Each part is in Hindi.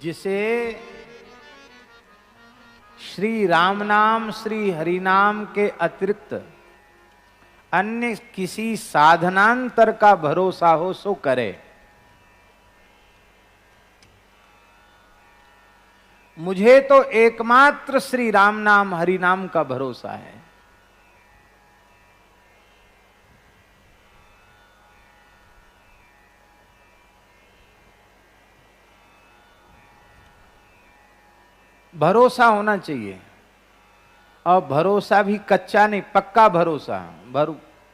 जिसे श्री राम नाम श्री हरि नाम के अतिरिक्त अन्य किसी साधनांतर का भरोसा हो सो करे। मुझे तो एकमात्र श्री राम नाम हरि नाम का भरोसा है। भरोसा होना चाहिए, और भरोसा भी कच्चा नहीं, पक्का भरोसा।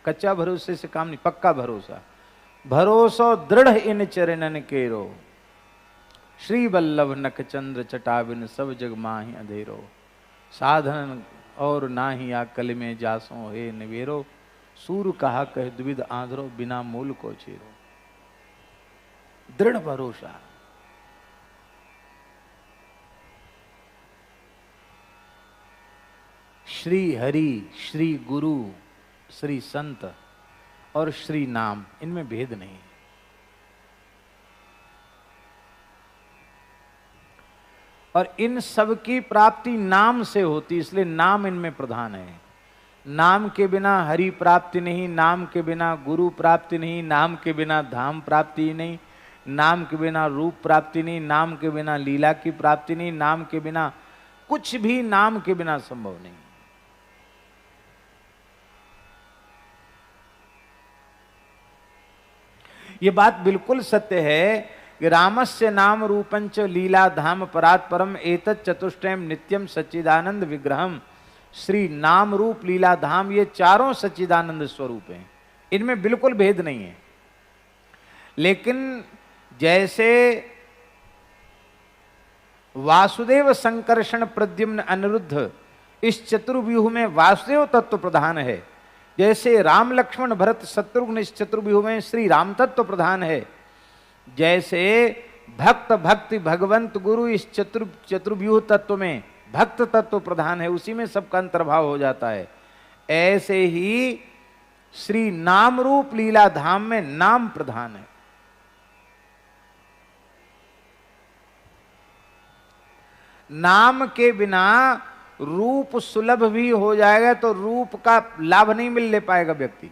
कच्चा भरोसे से काम नहीं, पक्का भरोसा। भरोसो दृढ़ इन चरणन केरो, श्री वल्लभ नख चंद्र चटाबिन सब जग माही अंधेरो। साधन और नाही आकल में जासो हे निवेरो, सूर कहा कह द्विविध आंध्रो बिना मूल को चेरो। दृढ़ भरोसा। श्री हरि, श्री गुरु, श्री संत और श्री नाम, इनमें भेद नहीं है। और इन सब की प्राप्ति नाम से होती, इसलिए नाम इनमें प्रधान है। नाम के बिना हरि प्राप्ति नहीं, नाम के बिना गुरु प्राप्ति नहीं, नाम के बिना धाम प्राप्ति नहीं, नाम के बिना रूप प्राप्ति नहीं, नाम के बिना लीला की प्राप्ति नहीं, नाम के बिना कुछ भी नाम के बिना संभव नहीं। ये बात बिल्कुल सत्य है कि रामस्य नाम रूपंच लीला धाम परात् परम एतत् चतुष्टयम नित्यम सच्चिदानंद विग्रहम। श्री नाम रूप लीला धाम, ये चारों सच्चिदानंद स्वरूप हैं, इनमें बिल्कुल भेद नहीं है। लेकिन जैसे वासुदेव संकर्षण प्रद्युम्न अनिरुद्ध इस चतुर्व्यूह में वासुदेव तत्व प्रधान है, जैसे राम लक्ष्मण भरत शत्रुघ्न इस चतुर्व्यूह में श्री राम तत्व प्रधान है, जैसे भक्त भक्ति भगवंत गुरु इस चतुर्व्यूह तत्व में भक्त तत्व प्रधान है, उसी में सबका अंतर्भाव हो जाता है, ऐसे ही श्री नाम रूप लीला धाम में नाम प्रधान है। नाम के बिना रूप सुलभ भी हो जाएगा तो रूप का लाभ नहीं मिल ले पाएगा व्यक्ति।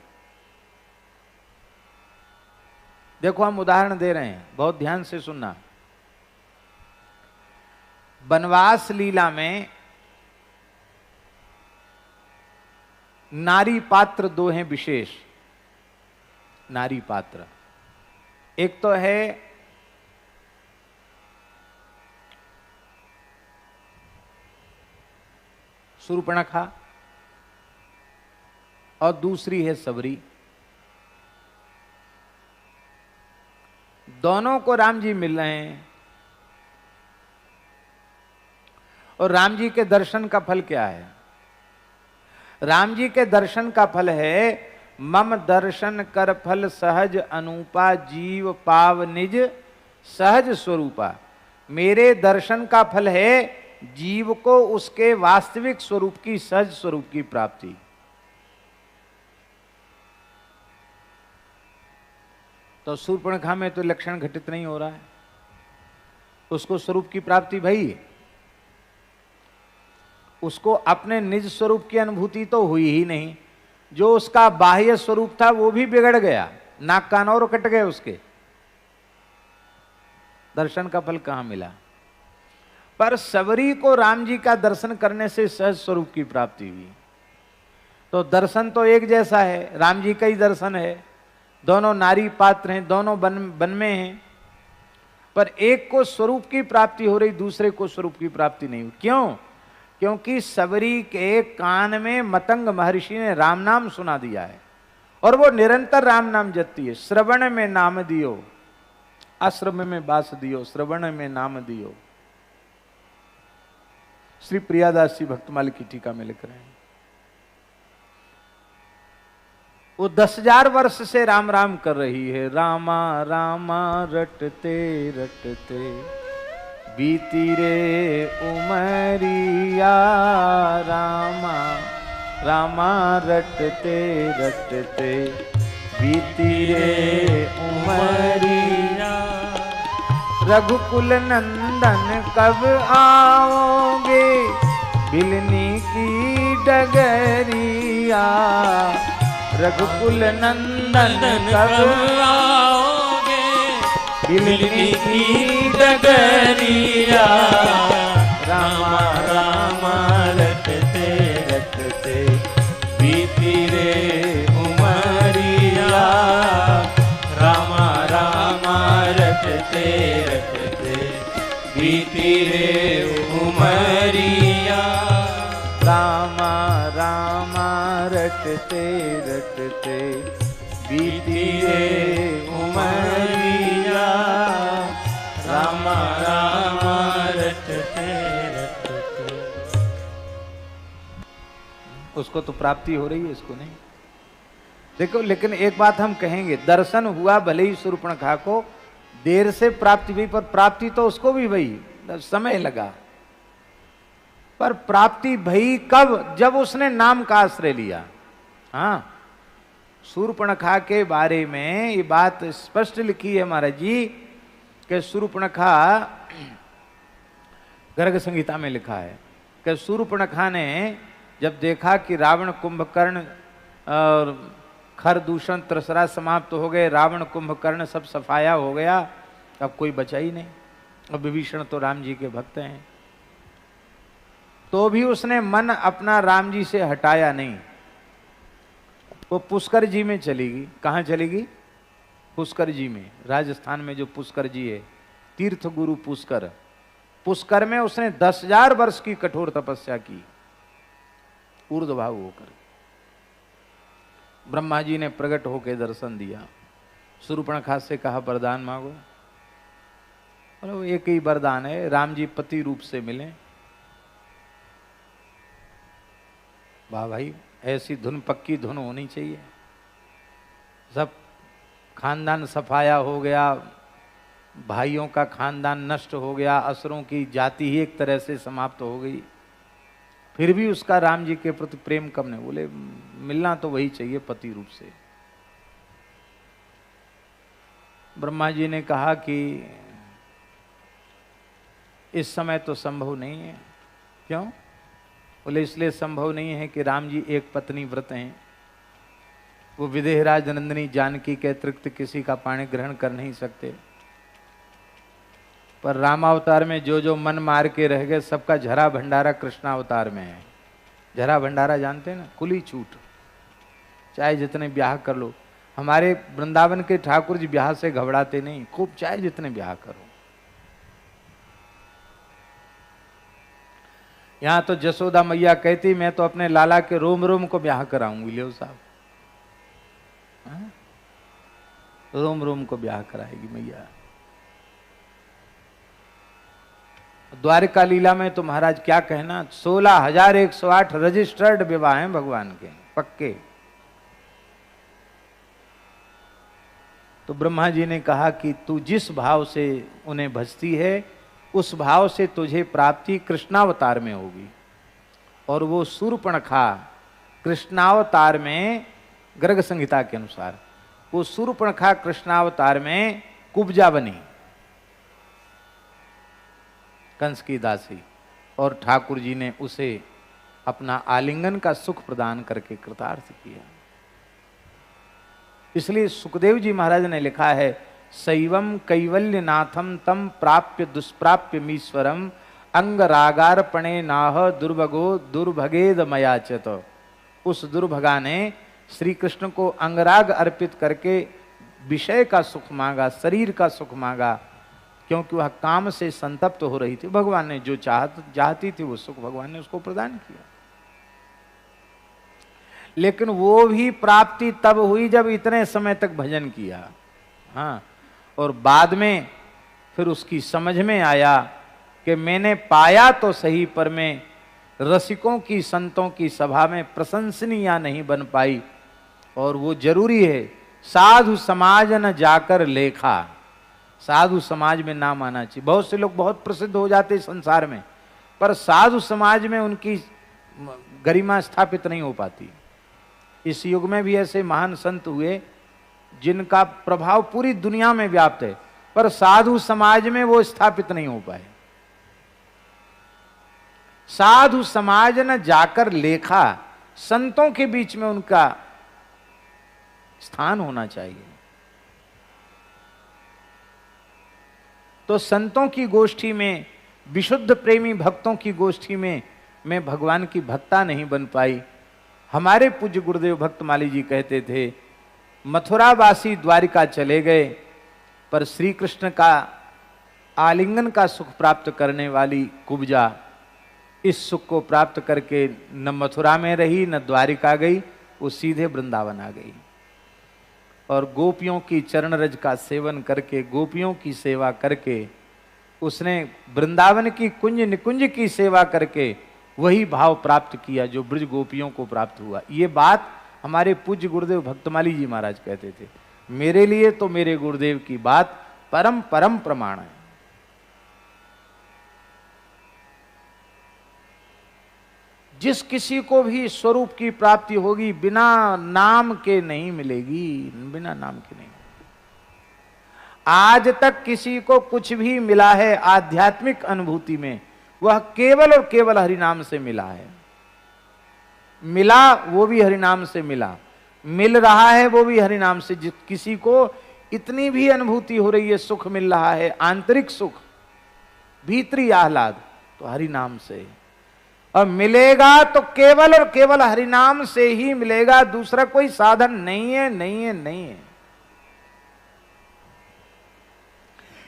देखो हम उदाहरण दे रहे हैं, बहुत ध्यान से सुनना। वनवास लीला में नारी पात्र दो हैं विशेष। नारी पात्र एक तो है शूर्पणखा और दूसरी है सबरी। दोनों को राम जी मिल रहे हैं, और राम जी के दर्शन का फल क्या है? राम जी के दर्शन का फल है मम दर्शन कर फल सहज अनूपा जीव पाव निज सहज स्वरूपा। मेरे दर्शन का फल है जीव को उसके वास्तविक स्वरूप की, सहज स्वरूप की प्राप्ति। तो शूर्पणखा में तो लक्षण घटित नहीं हो रहा है, उसको स्वरूप की प्राप्ति भई, उसको अपने निज स्वरूप की अनुभूति तो हुई ही नहीं, जो उसका बाह्य स्वरूप था वो भी बिगड़ गया, नाक कान और कट गए उसके। दर्शन का फल कहां मिला? पर सबरी को राम जी का दर्शन करने से सहज स्वरूप की प्राप्ति हुई। तो दर्शन तो एक जैसा है, राम जी का ही दर्शन है, दोनों नारी पात्र हैं, दोनों बन में हैं, पर एक को स्वरूप की प्राप्ति हो रही, दूसरे को स्वरूप की प्राप्ति नहीं हुई। क्यों? क्योंकि सबरी के कान में मतंग महर्षि ने राम नाम सुना दिया है, और वो निरंतर राम नाम जपती है। श्रवण में नाम दियो, आश्रम में बास दियो, श्रवण में नाम दियो। श्री प्रियादास जी भक्तमाल की टीका में लिख रहे हैं, वो 10,000 वर्ष से राम राम कर रही है। रामा रामा रटते रटते बीती रे उमरिया, रामा रामा रटते रटते बीती रे उमरिया। रघुकुल नंदन नंदन कब आओगे, बिलनी की डगरिया। रघुकुल नंदन कब आओगे, बिलनी की डगरिया। रामा रामा रटते रटते बीती रे उमरिया। रामा रामा रटते रटते बीती रे उमरिया। रामा रामा रटते रटते बीती रे उमरिया। रामा रामा रटते रटते। उसको तो प्राप्ति हो रही है, इसको नहीं। देखो, लेकिन एक बात हम कहेंगे, दर्शन हुआ भले ही शूर्पणखा को, देर से प्राप्ति हुई, पर प्राप्ति तो उसको भी हुई, समय लगा। पर प्राप्ति भई कब? जब उसने नाम का आश्रय लिया। हाँ, शूर्पणखा के बारे में ये बात स्पष्ट लिखी है महाराज जी कि शूर्पणखा, गर्ग संहिता में लिखा है कि शूर्पणखा ने जब देखा कि रावण कुंभकर्ण और खरदूषण त्रसरा समाप्त हो गए, रावण कुंभकर्ण सब सफाया हो गया, अब कोई बचा ही नहीं। अब विभीषण तो राम जी के भक्त हैं, तो भी उसने मन अपना राम जी से हटाया नहीं। वो पुष्कर जी में चलेगी। कहाँ चलेगी? पुष्कर जी में। राजस्थान में जो पुष्कर जी है, तीर्थ गुरु पुष्कर, पुष्कर में उसने 10,000 वर्ष की कठोर तपस्या की, ऊर्ध्वभाव होकर। ब्रह्मा जी ने प्रकट होकर दर्शन दिया। शूर्पणखा से कहा वरदान मांगो। और एक ही वरदान है, राम जी पति रूप से मिले। वाह भाई, ऐसी धुन, पक्की धुन होनी चाहिए। सब खानदान सफाया हो गया, भाइयों का खानदान नष्ट हो गया, असुरों की जाति ही एक तरह से समाप्त हो गई, फिर भी उसका राम जी के प्रति प्रेम कम नहीं। बोले मिलना तो वही चाहिए पति रूप से। ब्रह्मा जी ने कहा कि इस समय तो संभव नहीं है। क्यों? बोले इसलिए संभव नहीं है कि राम जी एक पत्नी व्रत हैं, वो विदेहराज नंदिनी जानकी के अतिरिक्त किसी का पाणी ग्रहण कर नहीं सकते। पर रामावतार में जो जो मन मार के रह गए, सबका झरा भंडारा कृष्णावतार में है। झरा भंडारा जानते हैं ना? खुली छूट, चाहे जितने ब्याह कर लो। हमारे वृंदावन के ठाकुर जी ब्याह से घबराते नहीं, खूब चाहे जितने ब्याह करो। यहां तो जसोदा मैया कहती मैं तो अपने लाला के रोम रोम को ब्याह कराऊंगी। लियो साहब, रोम रोम को ब्याह कराएगी मैया। द्वारिका लीला में तो महाराज क्या कहना, 16,108 रजिस्टर्ड विवाह हैं भगवान के, पक्के। तो ब्रह्मा जी ने कहा कि तू जिस भाव से उन्हें भजती है, उस भाव से तुझे प्राप्ति कृष्णावतार में होगी। और वो शूर्पणखा कृष्णावतार में, गर्ग संहिता के अनुसार, वो शूर्पणखा कृष्णावतार में कुब्जा बनी, कंस की दासी, और ठाकुर जी ने उसे अपना आलिंगन का सुख प्रदान करके कृतार्थ किया। इसलिए सुखदेव जी महाराज ने लिखा है, शैवम कैवल्यनाथम तम प्राप्य दुष्प्राप्य मीश्वरम अंग रागार्पणे नाह दुर्भगो दुर्भगेद मयाचत। उस दुर्भगा ने श्री कृष्ण को अंगराग अर्पित करके विषय का सुख मांगा, शरीर का सुख मांगा, क्योंकि वह काम से संतप्त हो रही थी। भगवान ने जो चाहती थी वो सुख भगवान ने उसको प्रदान किया। लेकिन वो भी प्राप्ति तब हुई जब इतने समय तक भजन किया। हाँ, और बाद में फिर उसकी समझ में आया कि मैंने पाया तो सही, पर मैं रसिकों की, संतों की सभा में प्रशंसनीय नहीं बन पाई। और वो जरूरी है, साधु समाज न जाकर लेखा। साधु समाज में नाम आना चाहिए। बहुत से लोग बहुत प्रसिद्ध हो जाते संसार में, पर साधु समाज में उनकी गरिमा स्थापित नहीं हो पाती। इस युग में भी ऐसे महान संत हुए जिनका प्रभाव पूरी दुनिया में व्याप्त है, पर साधु समाज में वो स्थापित नहीं हो पाए। साधु समाज न जाकर लेखा, संतों के बीच में उनका स्थान होना चाहिए। तो संतों की गोष्ठी में, विशुद्ध प्रेमी भक्तों की गोष्ठी में मैं भगवान की भक्ता नहीं बन पाई। हमारे पूज्य गुरुदेव भक्तमाली जी कहते थे, मथुरावासी द्वारिका चले गए, पर श्री कृष्ण का आलिंगन का सुख प्राप्त करने वाली कुब्जा इस सुख को प्राप्त करके न मथुरा में रही न द्वारिका गई, वो सीधे वृंदावन आ गई और गोपियों की चरण रज का सेवन करके, गोपियों की सेवा करके, उसने वृंदावन की कुंज निकुंज की सेवा करके वही भाव प्राप्त किया जो ब्रज गोपियों को प्राप्त हुआ। ये बात हमारे पूज्य गुरुदेव भक्तमाली जी महाराज कहते थे। मेरे लिए तो मेरे गुरुदेव की बात परम परम प्रमाण है। जिस किसी को भी स्वरूप की प्राप्ति होगी बिना नाम के नहीं मिलेगी, बिना नाम के नहीं। आज तक किसी को कुछ भी मिला है आध्यात्मिक अनुभूति में, वह केवल और केवल हरिनाम से मिला है। मिला वो भी हरिनाम से मिला, मिल रहा है वो भी हरिनाम से। जिस किसी को इतनी भी अनुभूति हो रही है, सुख मिल रहा है, आंतरिक सुख, भीतरी आह्लाद, तो हरिनाम से। और मिलेगा तो केवल और केवल हरिनाम से ही मिलेगा, दूसरा कोई साधन नहीं है, नहीं है, नहीं है।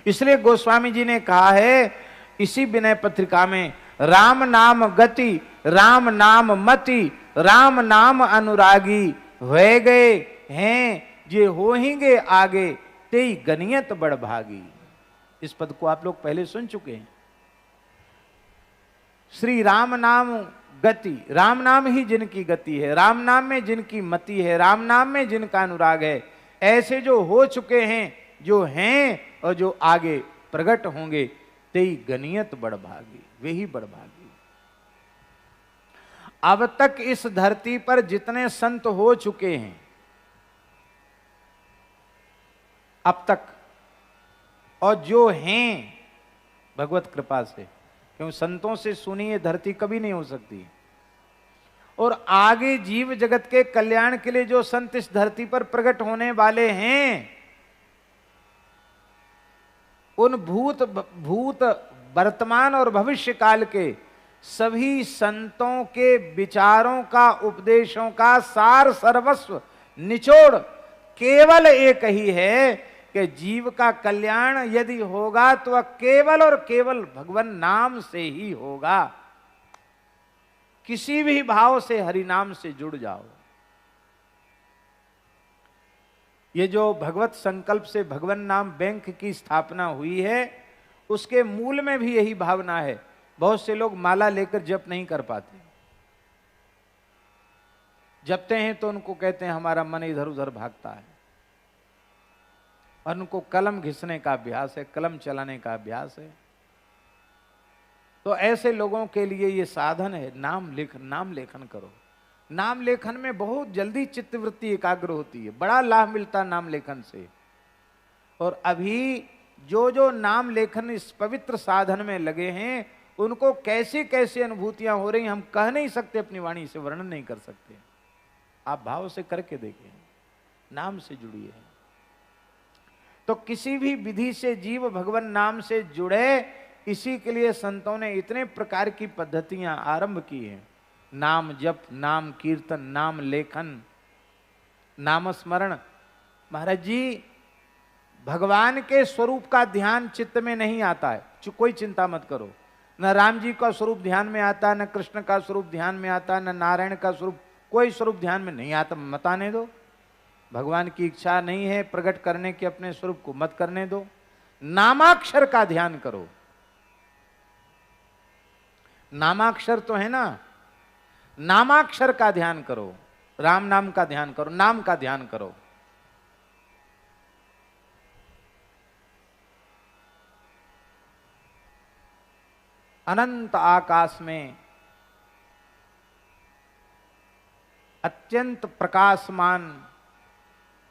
इसलिए गोस्वामी जी ने कहा है इसी विनय पत्रिका में, राम नाम गति, राम नाम मति, राम नाम अनुरागी, हुए गए हैं जे होहिंगे आगे, तेई गनियत बड़ भागी। इस पद को आप लोग पहले सुन चुके हैं। श्री राम नाम गति, राम नाम ही जिनकी गति है, राम नाम में जिनकी मति है, राम नाम में जिनका अनुराग है, ऐसे जो हो चुके हैं, जो हैं और जो आगे प्रकट होंगे, तेई गनियत बड़ भागी, वे ही बड़ भागी। अब तक इस धरती पर जितने संत हो चुके हैं अब तक, और जो हैं भगवत कृपा से, क्यों संतों से सुनी ये धरती कभी नहीं हो सकती, और आगे जीव जगत के कल्याण के लिए जो संत इस धरती पर प्रकट होने वाले हैं, उन भूत वर्तमान और भविष्य काल के सभी संतों के विचारों का, उपदेशों का सार सर्वस्व निचोड़ केवल एक ही है कि जीव का कल्याण यदि होगा तो वह केवल और केवल भगवान नाम से ही होगा। किसी भी भाव से हरि नाम से जुड़ जाओ। ये जो भगवत संकल्प से भगवान नाम बैंक की स्थापना हुई है, उसके मूल में भी यही भावना है। बहुत से लोग माला लेकर जप नहीं कर पाते, जपते हैं तो उनको कहते हैं हमारा मन इधर उधर भागता है, और उनको कलम घिसने का अभ्यास है, कलम चलाने का अभ्यास है। तो ऐसे लोगों के लिए ये साधन है, नाम लेखन करो। नाम लेखन में बहुत जल्दी चित्तवृत्ति एकाग्र होती है, बड़ा लाभ मिलता है नाम लेखन से। और अभी जो जो नाम लेखन इस पवित्र साधन में लगे हैं, उनको कैसी कैसी अनुभूतियां हो रही हम कह नहीं सकते, अपनी वाणी से वर्णन नहीं कर सकते। आप भाव से करके देखें, नाम से जुड़िए। तो किसी भी विधि से जीव भगवान नाम से जुड़े, इसी के लिए संतों ने इतने प्रकार की पद्धतियां आरंभ की हैं। नाम जप, नाम कीर्तन, नाम लेखन, नाम स्मरण। महाराज जी, भगवान के स्वरूप का ध्यान चित्त में नहीं आता है, कोई चिंता मत करो। न राम जी का स्वरूप ध्यान में आता, न कृष्ण का स्वरूप ध्यान में आता, न नारायण का स्वरूप, कोई स्वरूप ध्यान में नहीं आता, मत आने दो। भगवान की इच्छा नहीं है प्रकट करने के अपने स्वरूप को, मत करने दो। नामाक्षर का ध्यान करो। नामाक्षर तो है ना, नामाक्षर का ध्यान करो, राम नाम का ध्यान करो, नाम का ध्यान करो। अनंत आकाश में अत्यंत प्रकाशमान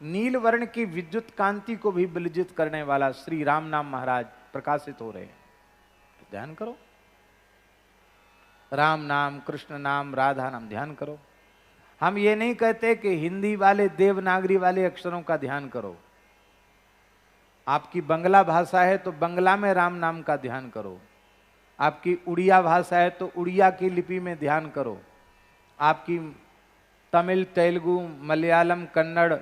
नील वर्ण की विद्युत कांति को भी विलजित करने वाला श्री राम नाम महाराज प्रकाशित हो रहे हैं। ध्यान करो। राम नाम, कृष्ण नाम, राधा नाम ध्यान करो। हम ये नहीं कहते कि हिंदी वाले देवनागरी वाले अक्षरों का ध्यान करो। आपकी बंगला भाषा है तो बंगला में राम नाम का ध्यान करो। आपकी उड़िया भाषा है तो उड़िया की लिपि में ध्यान करो। आपकी तमिल, तेलुगु, मलयालम, कन्नड़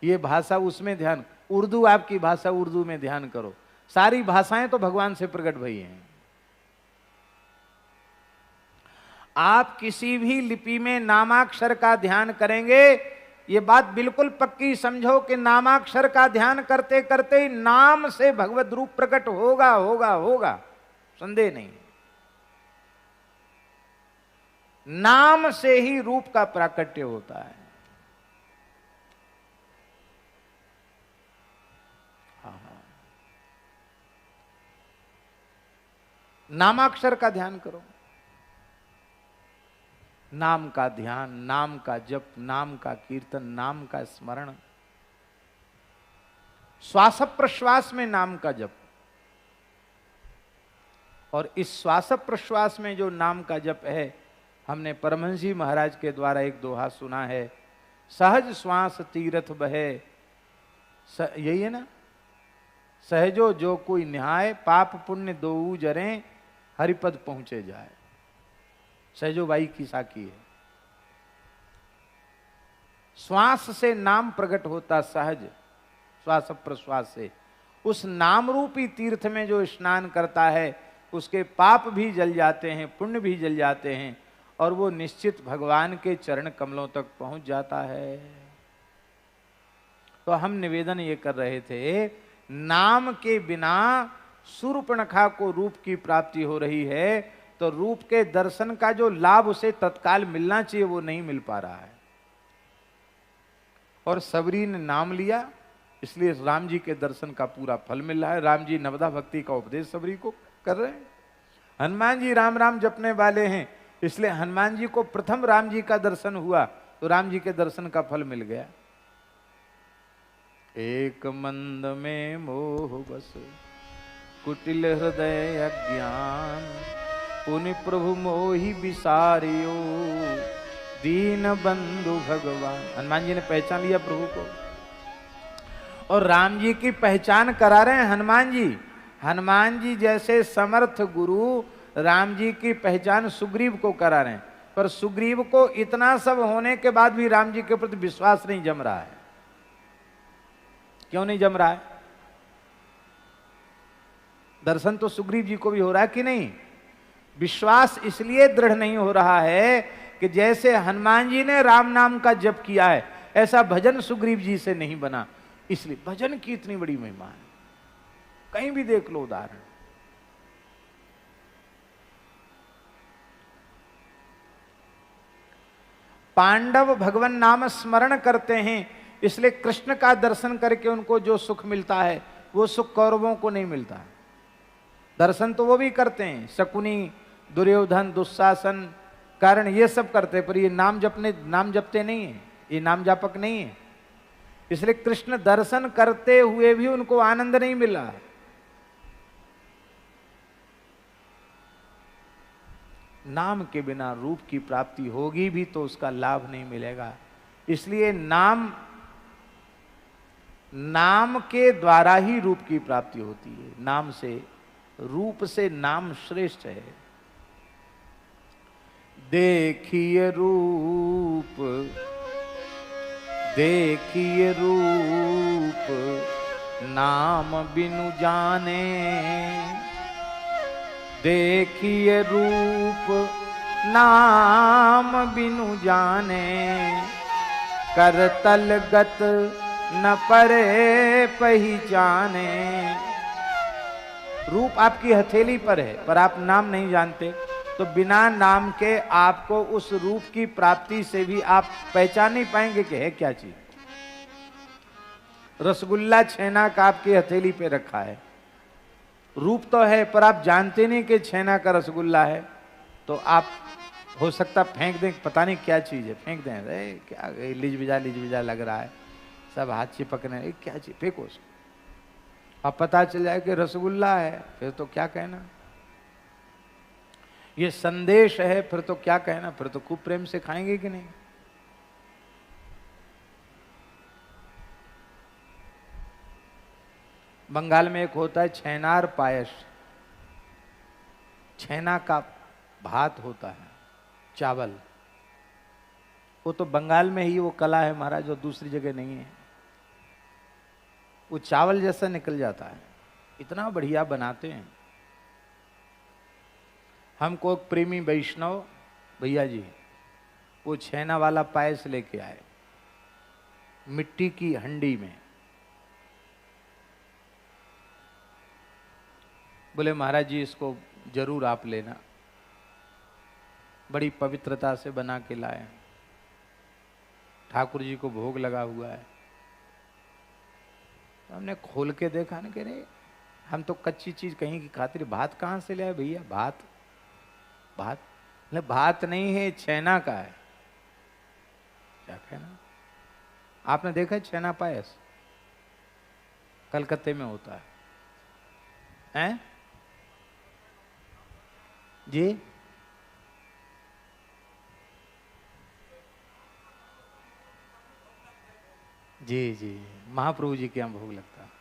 ये भाषा उसमें ध्यान, उर्दू आपकी भाषा उर्दू में ध्यान करो। सारी भाषाएं तो भगवान से प्रकट भई हैं। आप किसी भी लिपि में नामाक्षर का ध्यान करेंगे, ये बात बिल्कुल पक्की समझो कि नामाक्षर का ध्यान करते करते ही नाम से भगवत रूप प्रकट होगा होगा होगा, संदेह नहीं। नाम से ही रूप का प्राकट्य होता है। नामाक्षर का ध्यान करो, नाम का ध्यान, नाम का जप, नाम का कीर्तन, नाम का स्मरण, श्वास प्रश्वास में नाम का जप। और इस श्वास प्रश्वास में जो नाम का जप है, हमने परमहंस जी महाराज के द्वारा एक दोहा सुना है, सहज श्वास तीरथ बहे, यही है ना, सहजो जो कोई न्याय, पाप पुण्य दोऊ जरें, हरिपद पहुंचे जाए। सहजो बाई की साकी है। श्वास से नाम प्रकट होता सहज, श्वास प्रश्वास से। उस नाम रूपी तीर्थ में जो स्नान करता है उसके पाप भी जल जाते हैं, पुण्य भी जल जाते हैं, और वो निश्चित भगवान के चरण कमलों तक पहुंच जाता है। तो हम निवेदन ये कर रहे थे, नाम के बिना शूर्पणखा को रूप की प्राप्ति हो रही है, तो रूप के दर्शन का जो लाभ उसे तत्काल मिलना चाहिए वो नहीं मिल पा रहा है। और सबरी ने नाम लिया, इसलिए राम जी के दर्शन का पूरा फल मिल रहा है। राम जी नवदा भक्ति का उपदेश सबरी को कर रहे हैं। हनुमान जी राम राम जपने वाले हैं, इसलिए हनुमान जी को प्रथम राम जी का दर्शन हुआ तो राम जी के दर्शन का फल मिल गया। एक मंद में मोह बस, कुटिल हृदय अज्ञान, पुनि प्रभु मोहि विसारियो, दीन बंधु भगवान। हनुमान जी ने पहचान लिया प्रभु को, और राम जी की पहचान करा रहे हैं हनुमान जी। हनुमान जी जैसे समर्थ गुरु राम जी की पहचान सुग्रीव को करा रहे हैं, पर सुग्रीव को इतना सब होने के बाद भी राम जी के प्रति विश्वास नहीं जम रहा है। क्यों नहीं जम रहा है? दर्शन तो सुग्रीव जी को भी हो रहा है कि नहीं? विश्वास इसलिए दृढ़ नहीं हो रहा है कि जैसे हनुमान जी ने राम नाम का जप किया है, ऐसा भजन सुग्रीव जी से नहीं बना। इसलिए भजन की इतनी बड़ी महिमा है, कहीं भी देख लो उदाहरण। पांडव भगवान नाम स्मरण करते हैं, इसलिए कृष्ण का दर्शन करके उनको जो सुख मिलता है वो सुख कौरवों को नहीं मिलता है। दर्शन तो वो भी करते हैं, शकुनी, दुर्योधन, दुशासन, कर्ण, ये सब करते हैं, पर ये नाम जपते नहीं है, ये नाम जापक नहीं है। इसलिए कृष्ण दर्शन करते हुए भी उनको आनंद नहीं मिला। नाम के बिना रूप की प्राप्ति होगी भी तो उसका लाभ नहीं मिलेगा। इसलिए नाम के द्वारा ही रूप की प्राप्ति होती है। नाम से, रूप से नाम श्रेष्ठ है। देखिए रूप, देखिए रूप, नाम बिनु जाने, देखिए रूप नाम बिनु जाने, करतल गत न परे पहचाने। रूप आपकी हथेली पर है, पर आप नाम नहीं जानते, तो बिना नाम के आपको उस रूप की प्राप्ति से भी आप पहचान नहीं पाएंगे कि है क्या चीज। रसगुल्ला छेना का आपकी हथेली पे रखा है, रूप तो है पर आप जानते नहीं कि छेना का रसगुल्ला है, तो आप हो सकता फेंक दें, पता नहीं क्या चीज है, फेंक दें, अरे क्या लिज बिजा लग रहा है, सब हाथ चिपकने, क्या चीज, फेंको उसको। अब पता चल जाए कि रसगुल्ला है, फिर तो क्या कहना। ये संदेश है, फिर तो क्या कहना, फिर तो खूब प्रेम से खाएंगे कि नहीं। बंगाल में एक होता है छैनार पायस, छैना का भात होता है, चावल। वो तो बंगाल में ही वो कला है महाराज, जो दूसरी जगह नहीं है। वो चावल जैसा निकल जाता है, इतना बढ़िया बनाते हैं। हमको एक प्रेमी वैष्णव भैया जी वो छैना वाला पायस लेके आए, मिट्टी की हंडी में। बोले महाराज जी इसको जरूर आप लेना, बड़ी पवित्रता से बना के लाए, ठाकुर जी को भोग लगा हुआ है। तो हमने खोल के देखा ना, कह रहे हम तो कच्ची चीज कहीं की खातिर, भात कहाँ से ले आए भैया? भात भात भात नहीं है, छैना का है। क्या कहना, आपने देखा है छैना पायस? कलकत्ते में होता है, हैं जी? जी जी, महाप्रभु जी के यहाँ भोग लगता है।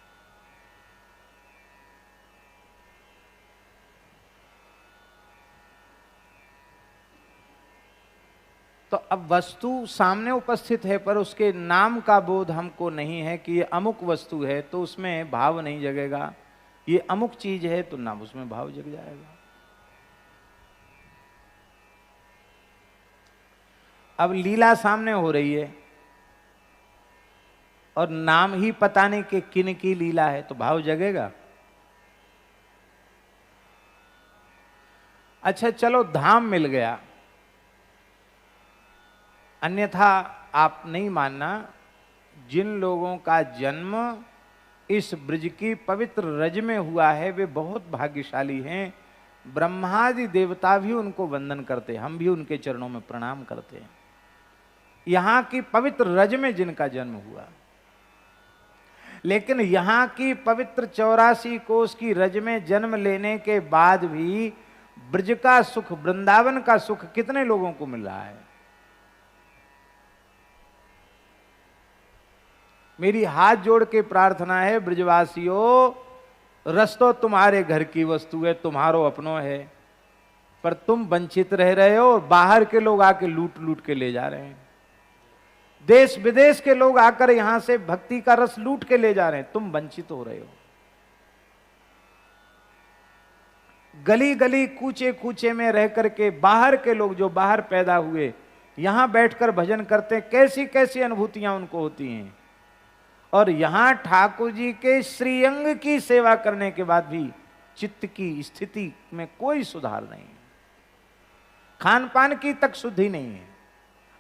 तो अब वस्तु सामने उपस्थित है, पर उसके नाम का बोध हमको नहीं है कि ये अमुक वस्तु है, तो उसमें भाव नहीं जगेगा। ये अमुक चीज है तो नाम उसमें भाव जग जाएगा। अब लीला सामने हो रही है और नाम ही पता नहीं कि किन की लीला है, तो भाव जगेगा? अच्छा चलो धाम मिल गया, अन्यथा आप नहीं मानना, जिन लोगों का जन्म इस ब्रज की पवित्र रज में हुआ है वे बहुत भाग्यशाली हैं। ब्रह्मादि देवता भी उनको वंदन करते हैं, हम भी उनके चरणों में प्रणाम करते हैं। यहाँ की पवित्र रज में जिनका जन्म हुआ, लेकिन यहाँ की पवित्र 84 कोस की रज में जन्म लेने के बाद भी ब्रज का सुख, वृंदावन का सुख कितने लोगों को मिल रहा है? मेरी हाथ जोड़ के प्रार्थना है, ब्रजवासियों, रस तो तुम्हारे घर की वस्तु है, तुम्हारो अपनो है, पर तुम वंचित रह रहे हो और बाहर के लोग आके लूट लूट के ले जा रहे हैं। देश विदेश के लोग आकर यहां से भक्ति का रस लूट के ले जा रहे हैं, तुम वंचित हो रहे हो। गली गली कूचे कूचे में रह करके बाहर के लोग, जो बाहर पैदा हुए, यहां बैठकर भजन करते हैं, कैसी कैसी अनुभूतियां उनको होती हैं। और यहां ठाकुर जी के श्रीअंग की सेवा करने के बाद भी चित्त की स्थिति में कोई सुधार नहीं, खान पान की तक शुद्धि नहीं है,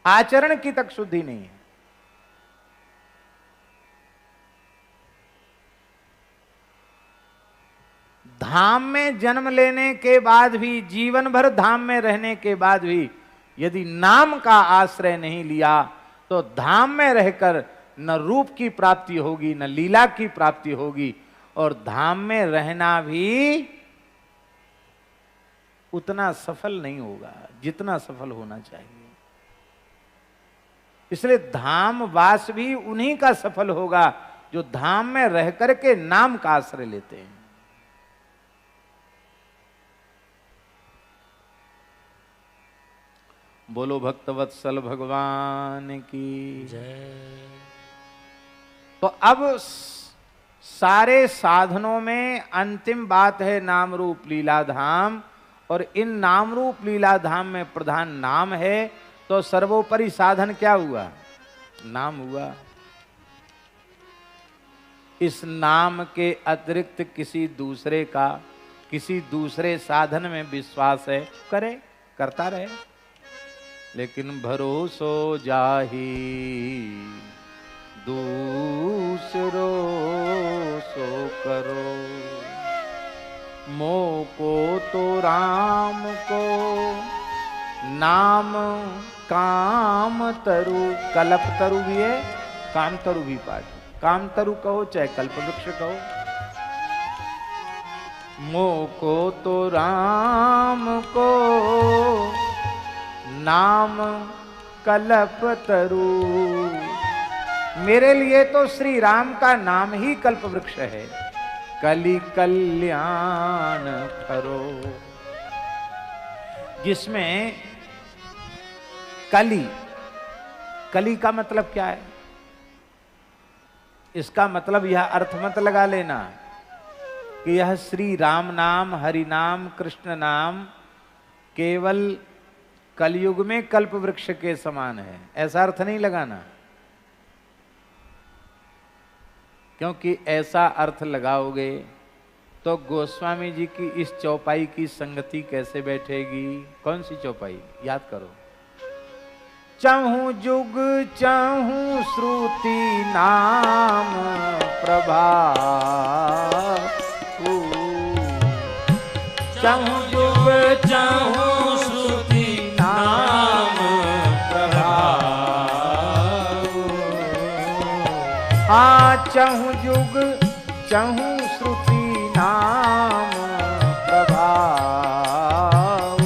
आचरण की तक शुद्धि नहीं है। धाम में जन्म लेने के बाद भी, जीवन भर धाम में रहने के बाद भी यदि नाम का आश्रय नहीं लिया, तो धाम में रहकर न रूप की प्राप्ति होगी, न लीला की प्राप्ति होगी, और धाम में रहना भी उतना सफल नहीं होगा जितना सफल होना चाहिए। इसलिए धाम वास भी उन्हीं का सफल होगा जो धाम में रह करके नाम का आश्रय लेते हैं। बोलो भक्तवत्सल भगवान की जय। तो अब सारे साधनों में अंतिम बात है नाम रूप लीला धाम, और इन नाम रूप लीला धाम में प्रधान नाम है, तो सर्वोपरि साधन क्या हुआ? नाम हुआ। इस नाम के अतिरिक्त किसी दूसरे का, किसी दूसरे साधन में विश्वास है, करे, करता रहे, लेकिन भरोसो जाही दूसरो सो करो, मोको तो राम को नाम काम तरु, कल्प तरु भी है, काम तरु भी पाठ, काम तरु कहो चाहे कल्प वृक्ष कहो, मोको तो राम को नाम कल्पतरु, मेरे लिए तो श्री राम का नाम ही कल्प वृक्ष है। कलि कल्याण करो, जिसमें कली, कली का मतलब क्या है? इसका मतलब यह अर्थ मत लगा लेना कि यह श्री राम नाम, हरि नाम, कृष्ण नाम केवल कलयुग में कल्प वृक्ष के समान है, ऐसा अर्थ नहीं लगाना। क्योंकि ऐसा अर्थ लगाओगे तो गोस्वामी जी की इस चौपाई की संगति कैसे बैठेगी? कौन सी चौपाई? याद करो। चहु जुग चहु श्रुति नाम प्रभाव, चहु जुग चहु श्रुति नाम प्रभाव, चहु जुग चहु श्रुति नाम प्रभाव,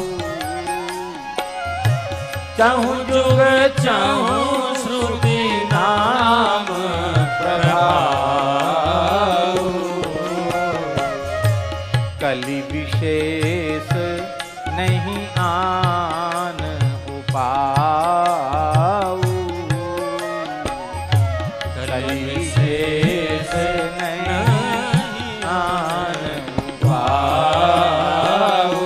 चहु जुग चहु श्रुति नाम प्रभाव, कलि विशेष नहीं आन उपाऊ, कलि विशेष नहीं आन उपाऊ।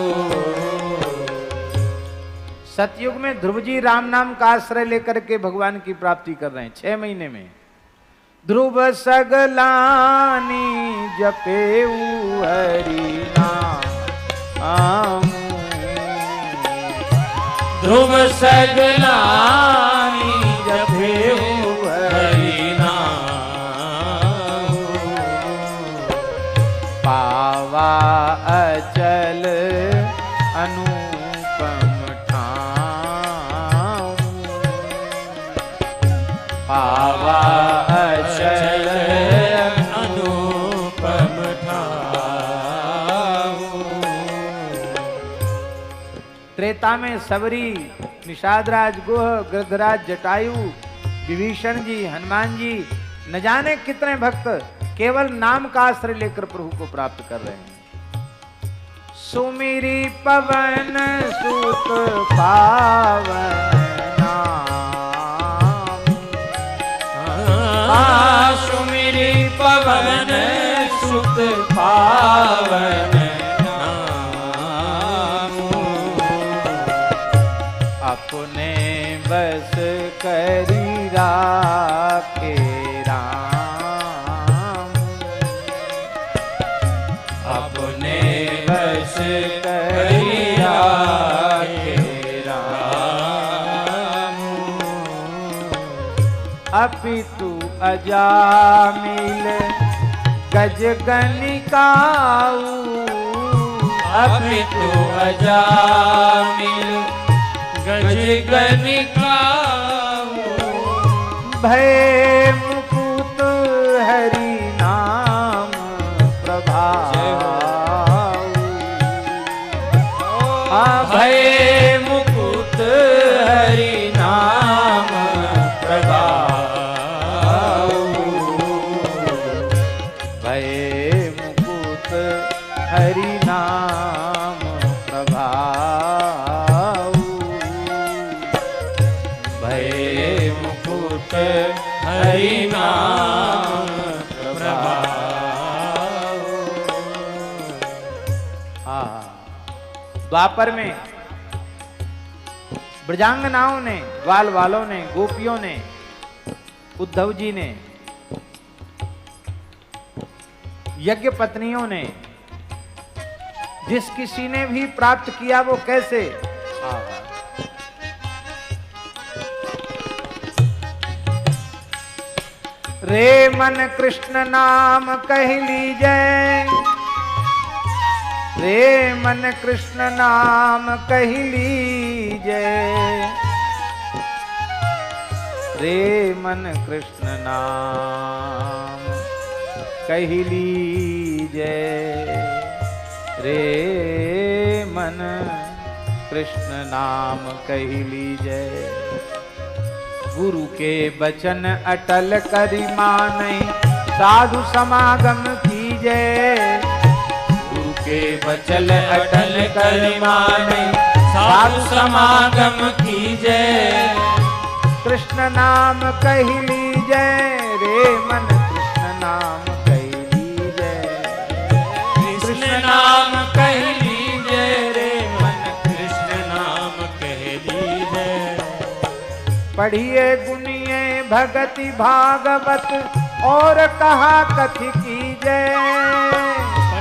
सतयुग में ध्रुव जी राम नाम का आश्रय लेकर के भगवान की प्राप्ति कर रहे हैं 6 महीने में। ध्रुव सगलानी जपेऊ हरि नाम, ध्रुव सगलानी जपेऊ हरि नाम, पावा अचल अनुपम ठाम, पावा अचल अनुपम ठाम। त्रेता में सबरी, निषादराज, गुह, गृधराज, जटायु, विभीषण जी, हनुमान जी, न जाने कितने भक्त केवल नाम का आश्रय लेकर प्रभु को प्राप्त कर रहे हैं। सुमिरी पवन सुत पावन नाम, सुमिरी पवन सुत पावन नाम, अपने बस करी राखे राम, अपने बस करी राखे राम, अपितु अजामिल गज गनिकाऊ, अपितु अजामिल गज गनिकाऊ, भय मुकुट हरि नाम प्रभाव, भय मुकुट हरि नाम प्रभाव, भय मुकुट हरि नाम प्रभाव, भय मुकुट हरि नाम प्रभाव। द्वापर में ब्रजांगनाओं ने, ग्वाल वालों ने, गोपियों ने, उद्धव जी ने, यज्ञ पत्नियों ने, जिस किसी ने भी प्राप्त किया वो कैसे? रे मन कृष्ण नाम कह लीजय, रे मन कृष्ण नाम कह लीजय, रे मन कृष्ण नाम कह लीजय, रे मन कृष्ण नाम कही लीजय। गुरु के वचन अटल करि मानै, साधु समागम कीजय। गुरु के वचन अटल करि मानै, साधु समागम कीजय। कृष्ण नाम कही लीजय, रे मन कृष्ण नाम कही लीजय। कृष्ण नाम कही लीजय, रे मन कृष्ण नाम कह लीजय। पढ़िए गुनिए भगति भागवत, और कहा कथि कीजय।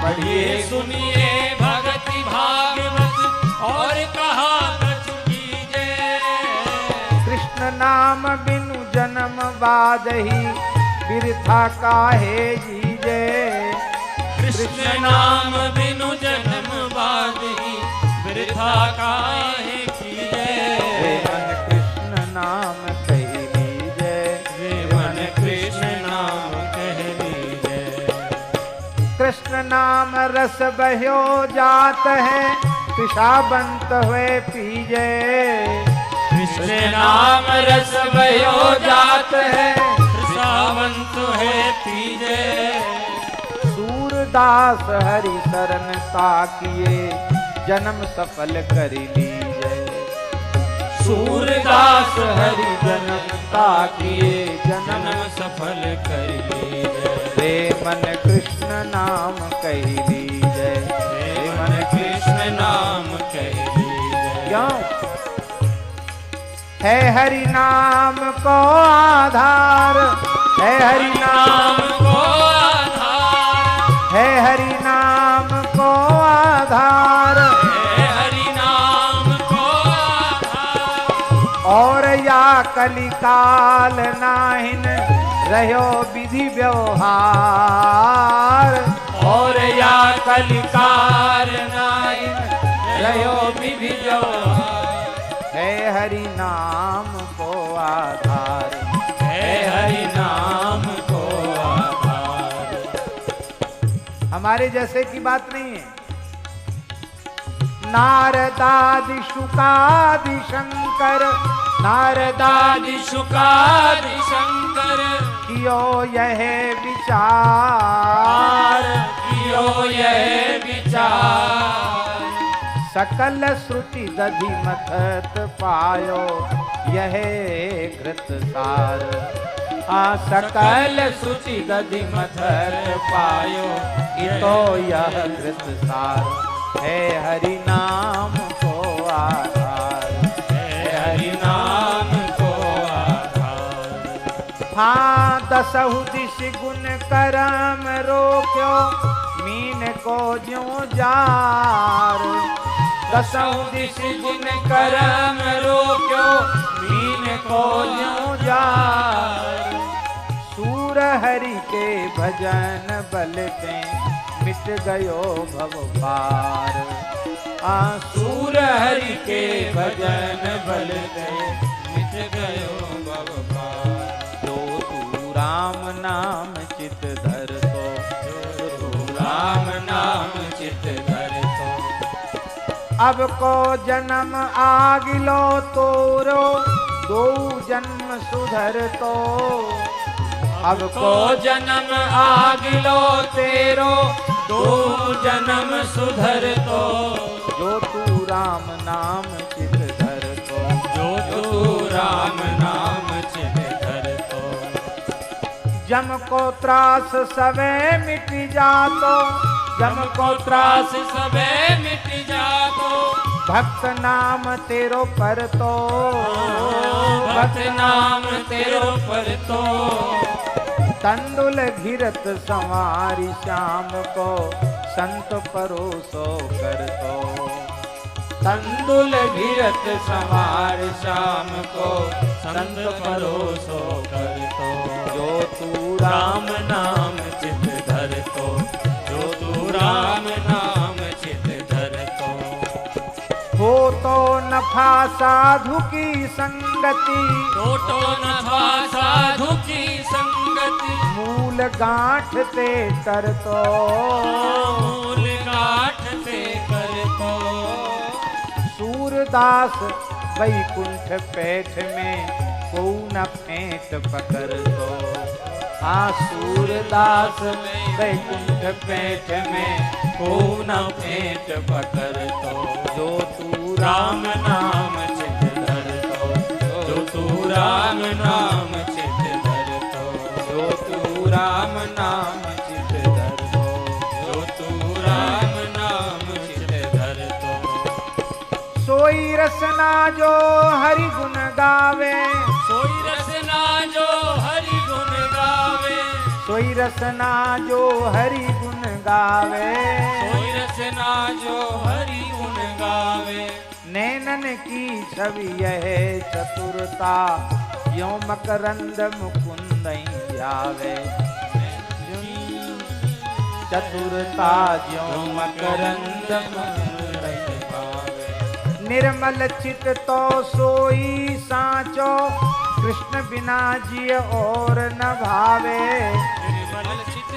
पढ़िए सुनिए भगति भागवत, और कहा कथि कीजय। कृष्ण नाम बिनु जन्म बादही, बिरथा काहे जीजे। कृष्ण नाम बिनु जन्म बादही, वृथा काहे कीजय। रे मन कृष्ण नाम कही लीजय, रे मन कृष्ण नाम कह लीजय। कृष्ण नाम रस बह्यो जात है, कृषाबंत हुए पीजे। कृष्ण नाम रस भयो जात है, सावंत है पीजे। सूरदास हरि शरण ताकिए, जन्म सफल करि लीजय। सूरदास हरि जन्म ताकिए, जन्म सफल कर लीजय। रे मन कृष्ण नाम कही लीजय। रे मन कृष्ण नाम कह लीजय। क्यों है हरि नाम को आधार, है हरि नाम को आधार, है हरि नाम को आधार। है हरि नाम को आधार। और या कलिकाल नाहिन रहो विधि व्यवहार। और या कलिकार नाइन रहो विधि व्यवहार। है हरि नाम को आधार, है हरि नाम को आधार। हमारे जैसे की बात नहीं है। नारदादि शुकादि शंकर, नारदादि आदि शुकादि शंकर, कियो यह विचार। कियो यह विचार। सकल श्रुति दधि मथत पायो, यह घृत सार। सकल श्रुति दधि मथत पायो, इतो यह घृत सार। है हरि नाम को आधार, है हरि नाम को आधार। हाँ दसहु दिश गुण करम रोक्यो, मीन को ज्यों जार। दसहु दिश गुण करम रोक्यो, मीन को ज्यों जार। सूर हरि के भजन बलते, मिट गयो भव पार। सूर हरि के भजन बलते, मिट गयो भव पार। जो तू राम नाम चित धर तो, जो तू राम नाम चित धर तो। अब को जन्म आगिलो तोरो, दो जन्म सुधर तो। अब को जन्म आगिलो तेरो, दो जन्म सुधर तो। जो तू राम नाम चित धर तो, जो तू राम नाम चित धर तो। जम को त्रास सवे मिट जातो, जम को त्रास सबे मिट जातो। भक्त नाम तेरो पर तो, भक्त नाम तेरो पर तो। तंदुल घिरत संवारी श्याम को, संत परोसो कर तो। तंदुल घिरत संवार श्याम को, संत परोसो कर तो। जो तू राम नाम चित धर तो, जो तू राम नाम चित धर तो। हो तो नफा साधु की संगति, तो नफा साधु की संगति। मूल गांठ ते तर तो। मूल गांठ ते सूरदास वैकुंठ पैठ में को न फेंट पकर तो। सूरदास वैकुंठ पैठ में को न फेंट पकर तो। जो तू राम नाम चित धर तो, जो तू राम नाम चित धर तो, जो तू राम नाम चित धर तो। जो तू राम नाम चित धर तो। सोई रसना जो हरि गुण गावे, सोई रसना जो हरि गुण गावे, सोई रसना जो हरि गुण गावे। सोई रसना जो हरि गुण गावे। नैनन की छवि यह चतुरता, यो मकरंद मुकुंद जावे। चतुरता ज्यो मकरंद मुकुंद जावे। निर्मल चित तो सोई साचो, कृष्ण बिना जिय और न भावे। निर्मल चित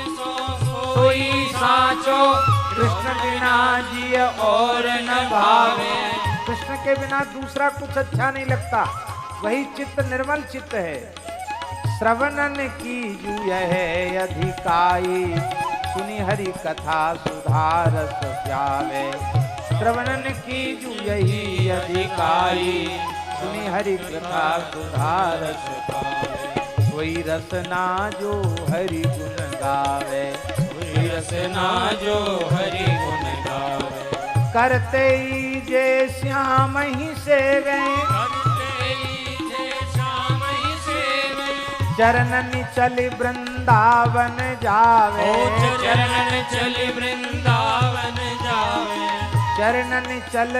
सोई साचो, कृष्ण बिना जिय और न भावे। कृष्ण के बिना दूसरा कुछ अच्छा नहीं लगता, वही चित्त निर्मल चित्त है। श्रवणन की जू है अधिकाई, सुनी हरि कथा सुधारस प्यावे। श्रवणन की जू यही अधिकाई, सुनी हरि कथा सुधारस पावे। कोई रसना जो हरि गुण गावे, कोई रसना जो हरि गुण गावे। करते ही जे श्याम ही सेवे, करते ही जे श्याम ही सेवे। चरणन चल वृंदावन जावे। ओ चरणन चल वृंदावन जावे। चरणन चल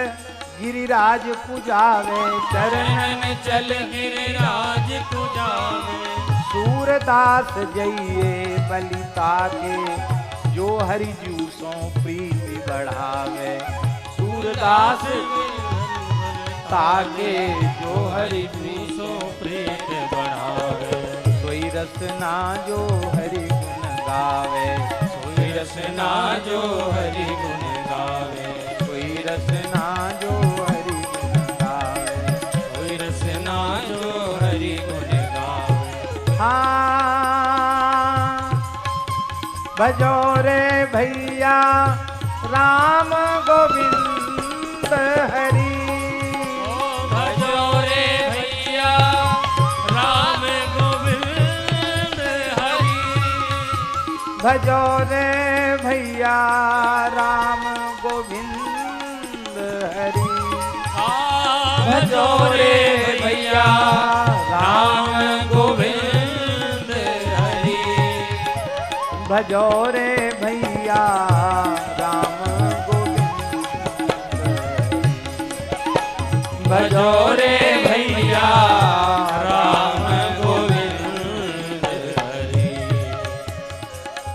गिरिराज पुजावे। चरणन चल गिरिराज पुजावे। सूरदास जइए बलिता के, जो हरि जू सो प्रीति बढ़ावे। सूरदास ताके जो हरि जू सो प्रीत बढ़ावे। सोई रसना जो हरि गुण गावे। सोई रसना जो हरि गुण गावे। सोई रसना जो हरि गुण गावे। सोई रसना जो हरि गुण गावे। हाँ भजो रे भैया राम गोविंद हरि। ओ भजो रे भैया राम गोविंद हरि। भजो रे भैया राम गोविंद हरि। भजो रे भैया राम गोविंद हरि। भजो रे भैया राम गोविंद। भजो रे भैया राम गोविंद हरि।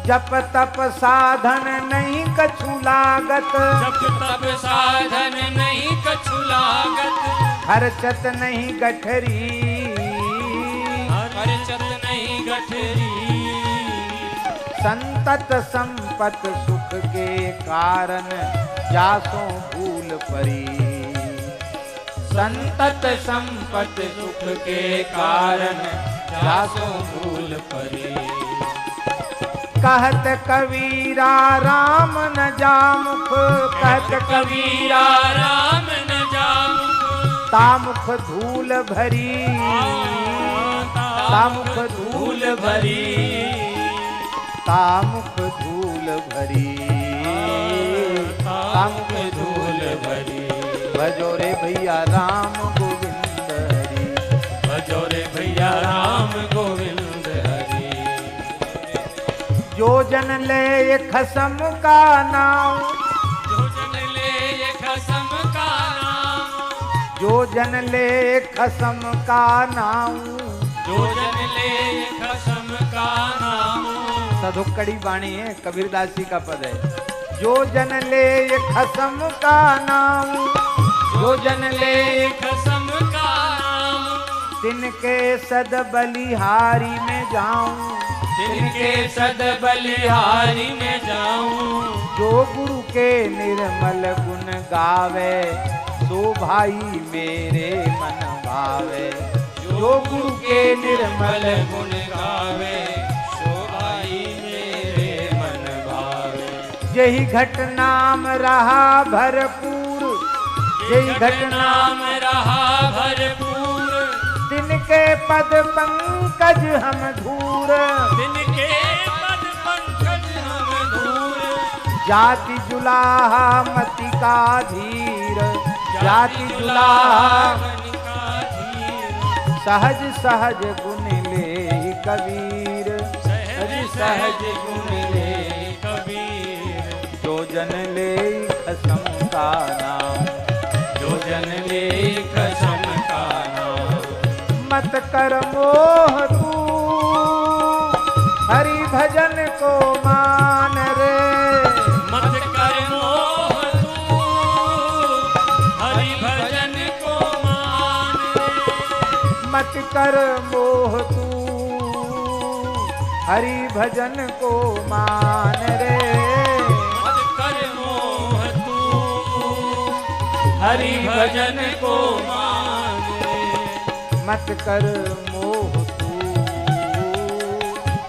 जप तप साधन नहीं कछु लागत, जप तप साधन नहीं कछु लागत। खर्चत नहीं गठरी, खर्चत नहीं गठरी। संतत संपत सुख के कारण जासो भूल परी। संतत संपत सुख के कारण जासो भूल परी। कहत कबीरा राम न जामुख, कहत कबीरा राम न जामुख। तामुख धूल भरी, तामुख धूल भरी। तामुख धूल भरी, तामुख धूल भरी। भजो रे भैया राम गोविंद हरि। भजो रे भैया राम गोविंद हरि। जो जन ले खसम का नाम, जो जन ले खसम का नाम। जो जन ले खसम का नाम। जो जन ले खसम का नाम। सधुक्कड़ी बाणी है, कबीरदास जी का पद है। जो जन ले खसम का नाम, जो जन ले खसम का नाम। तिनके सद बलिहारी में जाऊं, तिनके सद बलिहारी में जाऊं। जो गुरु के निर्मल गुण गावे। सो भाई मेरे मन भावे, जो गुरु के निर्मल गुण गावे, सो भाई मेरे मन भावे। यही घट नाम रहा भरपूर, यही घट नाम रहा भरपूर, दिन के पद पंकज हम धूर, दिन के पद पंकज हम धूर। जाति जुलाहा मति का धीर, जाति जुलाहा मन का धीर, सहज सहज गुण ले कबीर, सहज सहज गुण ले कबीर। जो जन ले खसम का नाम, जो जन ले कसम का नाम, मत कर मोह तू हरि भजन को मान रे, मत कर मोह तू हरि भजन को मान रे। मत कर मोह तू हरि भजन को मान रे, मत कर मोह तू हरि भजन को मान रे। मत कर मोह तू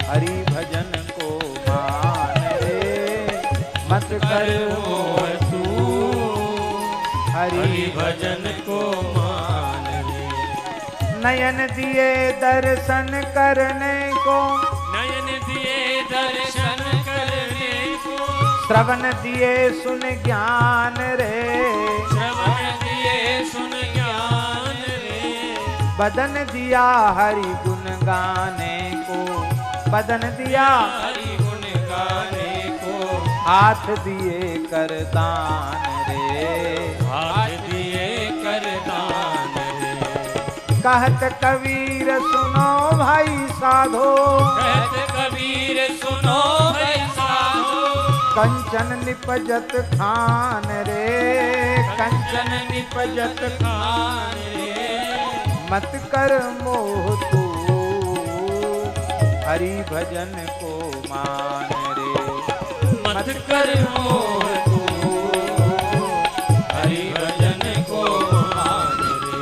हरि भजन को मान रे, मत कर मोह तू हरि भजन को मान रे। नयन दिए दर्शन करने को, नयन दिए दर्शन करने को, श्रवण दिए सुन ज्ञान रे, श्रवण दिए सुन ज्ञान रे। बदन दिया हरि गुण गाने को, बदन दिया हरि गुण गाने को, हाथ दिए कर दान रे, हाथ दिए कर दान रे। कहत कबीर सुनो भाई साधो, कहत कबीर सुनो भाई साधो, कंचन निपजत खान रे, कंचन निपजत खान रे। मत कर मोह तू हरि भजन को मान रे, मत कर मोह तू हरि भजन को मान रे।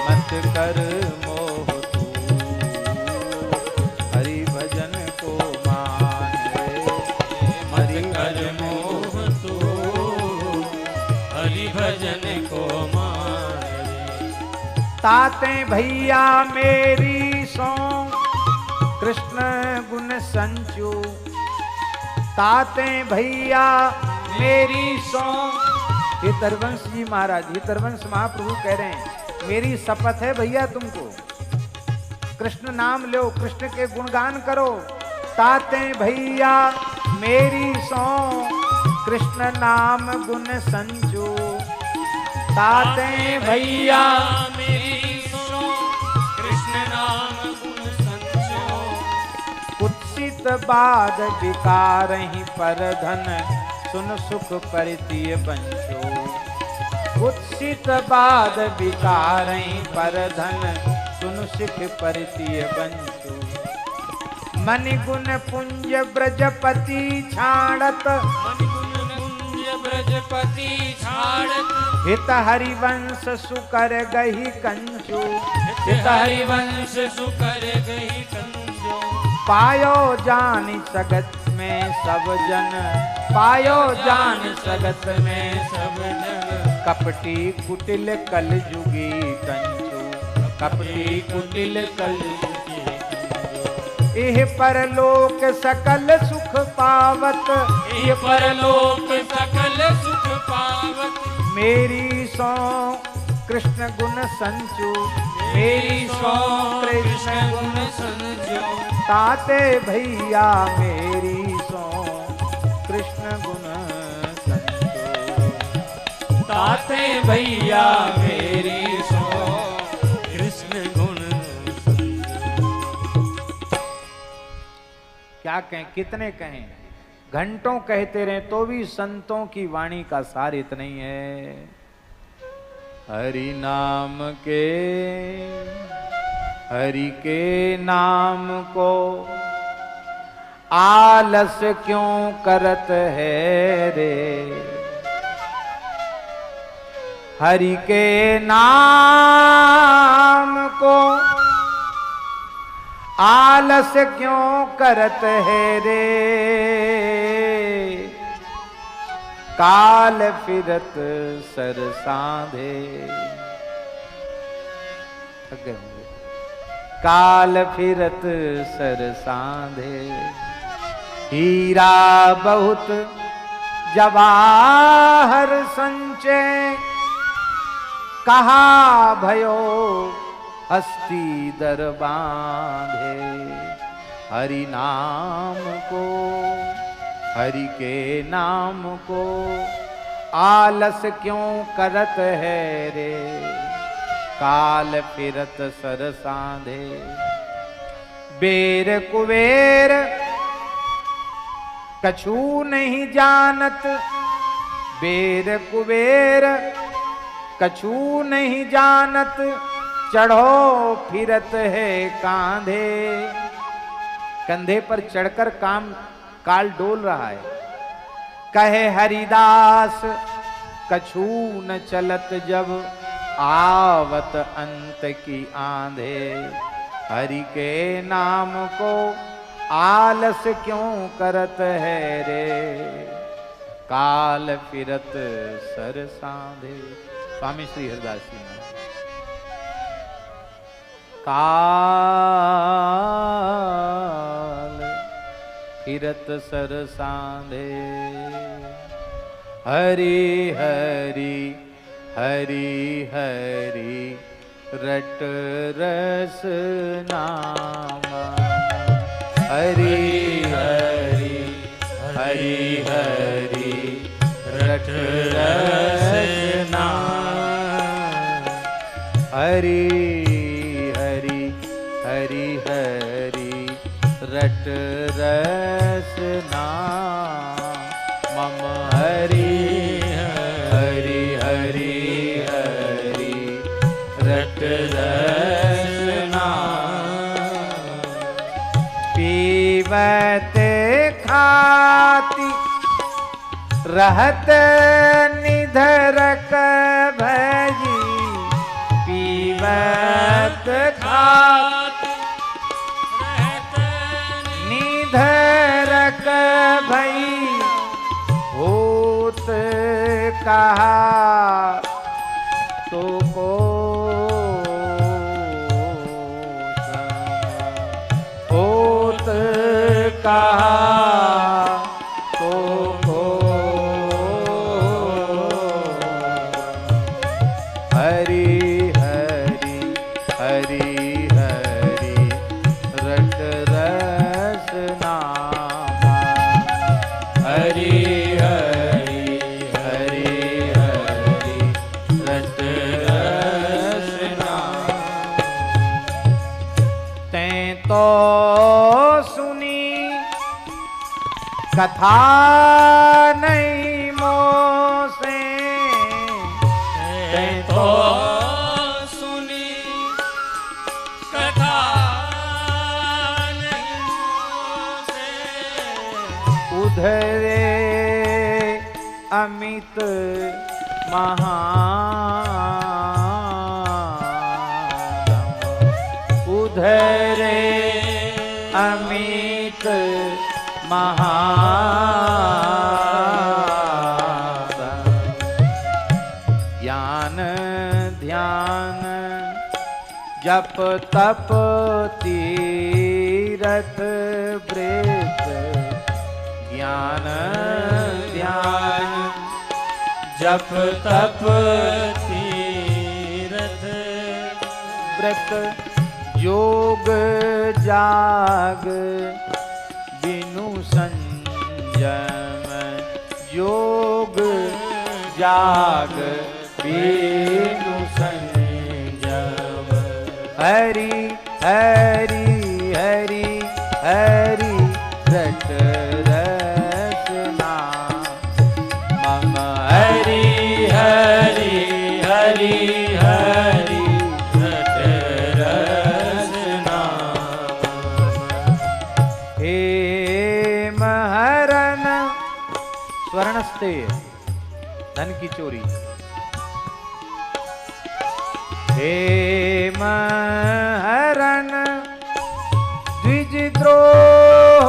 मत कर मोह तू हरि भजन को मान रे, मत कर मोह तू हरि भजन को मान रे। ताते भैया मेरी सो कृष्ण गुण संचू, ताते भैया मेरी सो। ये तरवंश जी महाराज, ये तरवंश महाप्रभु कह रहे हैं मेरी शपथ है भैया तुमको, कृष्ण नाम लो, कृष्ण के गुणगान करो। ताते भैया मेरी सो कृष्ण नाम गुण संचू, ताते भैया मेरी सुनो कृष्ण नाम गुण संचो। कुत्सित बाद विकार ही पर धन सुन सुख परितिय बंचो, कुत्सित बाद विकार ही पर धन सुन सुख परितिय बंचो। मनि गुण पुंज ब्रजपति छाड़त, मन गुण कुंज ब्रजपति छाड़त, हित हरिवंश सुकर गही कंचु, हित हरिवंश सुकर गही कंचो। पायो जान सगत में सब जन, पायो जान सगत में सब जन। कपटी कुटिल कल जुगी कंचु, कपटी कुटिल कल जुगी एह परलोक सकल सुख पावत, एह परलोक सकल सुख पावत। मेरी सो कृष्ण गुण संचु, मेरी सो कृष्ण गुण संजो। ताते भैया मेरी सो कृष्ण गुण संचु, ताते भैया मेरी सो कृष्ण गुण संजो। क्या कहें, कितने कहें, घंटों कहते रहे तो भी संतों की वाणी का सार इतना ही है। हरि नाम के, हरि के नाम को आलस क्यों करत है रे, हरि के नाम को आलस क्यों करत है रे, काल फिरत सर सांधे। काल फिरत सर सांधे, हीरा बहुत जवाहर संचय, कहा भयो हस्ती दर बांधे। हरि नाम को, हरि के नाम को आलस क्यों करत है रे, काल फिरत सर सांधे। बेर कुबेर कछु नहीं जानत, बेर कुबेर कछु नहीं जानत, चढ़ो फिरत है कांधे। कंधे पर चढ़कर काल डोल रहा है। कहे हरिदास कछु न चलत, जब आवत अंत की आंधे। हरि के नाम को आलस क्यों करत है रे, काल फिरत सर सांधे। स्वामी श्री हरिदास जी। काल फिरत सर सांधे, हरि हरि हरि हरि रट रस नामा। हरि हरि हरि हरि रट रस नाम। हरि हरि हरि हरि रट रस नाम मम। हरि हरि हरि हरि रट रस नाम। पीवत खाती रहत निधरक भजी, पीवत खाती रहत निधरक भई। होत कहा तो को होत कहा तो को। हरि हरि हरि हरि रट रस नाम। हरि हरि हरि हरि रट रस नाम। तैं तो सुनी कथा नहीं मोसे, तैं तो सुनी कथा नहीं मोसे। उधरे अमित महाधम, उधरे अमित महाधम। ज्ञान ध्यान जप तप तीरथ व्रत, ज्ञान ध्यान जप तप तीरथ व्रत, योग जाग बिनु संयम, योग जाग बिनु संयम। हरि हरि हरि हरि रट रस नाम मम। हरि हरि हरि हरि रट रस नाम। हे महरन स्वर्णस्ते धन की चोरी, हेम हरण द्विजद्रोह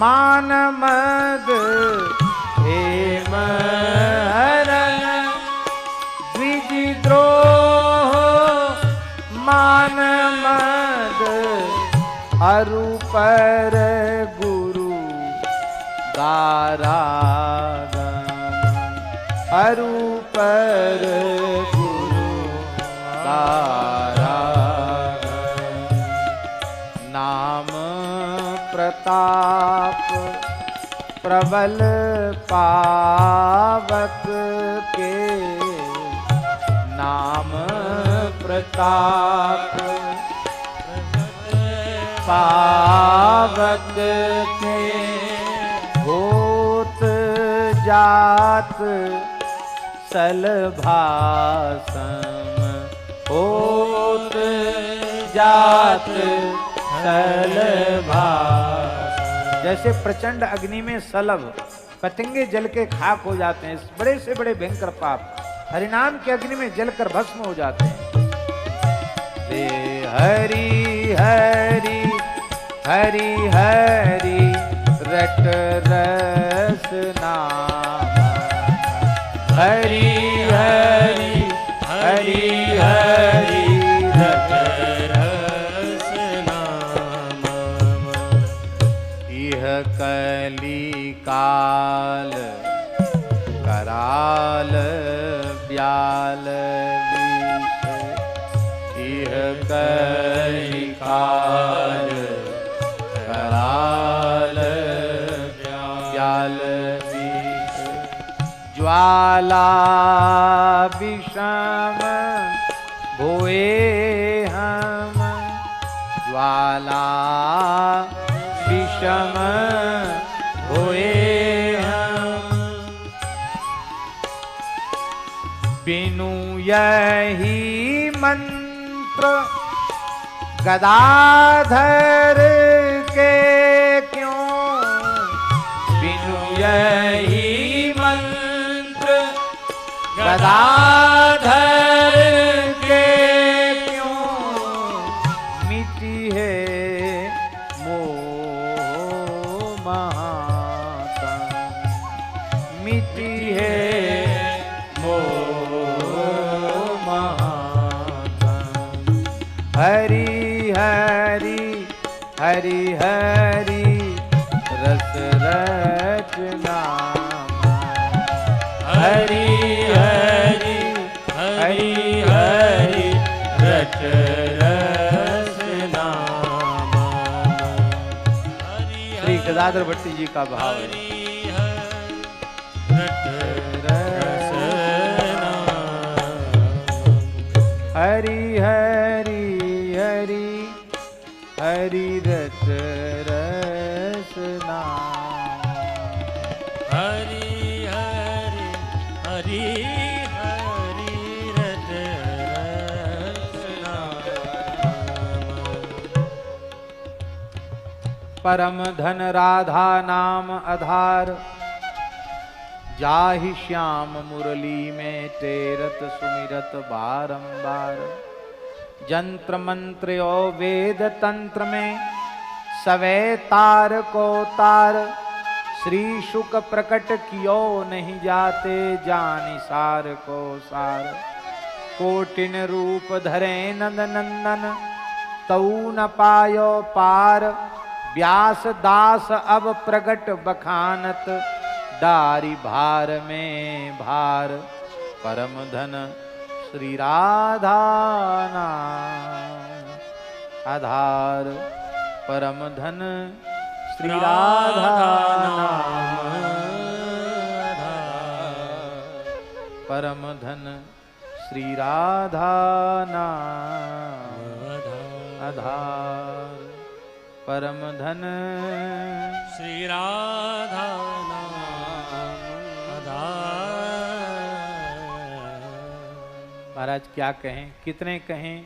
मान मद हेम हरण द्विजद्रोह मान मद अरु पर गुरु दारागम अरु पर गुरु दारागम नाम प्रताप प्रबल पावक के नाम प्रताप पावक के होत जात सलभासम होत जात सलभासम। जैसे प्रचंड अग्नि में सलभ पतंगे जल के खाक हो जाते हैं, बड़े से बड़े भयंकर पाप हरिनाम के अग्नि में जलकर भस्म हो जाते हैं। हरि हरि हरि हरि रट रस नाम हरि हरि हरि हरि रट रस नाम। इह कली काल कराल ब्याल इह कली काल कराल ब्याल ज्वाला विषम भोए हम ज्वाला विषम भोए हम बिनु यही मंत्र गदाधर के क्यों बिनु यही मंत्र गदाधर के क्यों मिटी है मोह महातम मिटी है हरि हरि हरि हरि रस रचना हरि हरि हरि हरि रच रचना। श्री गदाधर भट्टी जी का भाव है हरि हरि हरि हरि रस रसना हरि हरि हरि हरि रस रसना। परम धन राधा नाम आधार जाहि श्याम मुरली में तेरत सुमिरत बारंबार जंत्र मंत्र और वेद तंत्र में सवे तार को तार श्री शुक प्रकट कियो नहीं जाते जानि सार को सार कोटिन रूप धरे नंद नंदन तऊ न पायो पार व्यास दास अब प्रगट बखानत दारी भार में भार परम धन श्री राधा नाम आधार परम धन श्री राधा नाम परम धन श्री राधा नाम आधार परम धन श्री राधा नाम आधार। महाराज क्या कहें कितने कहें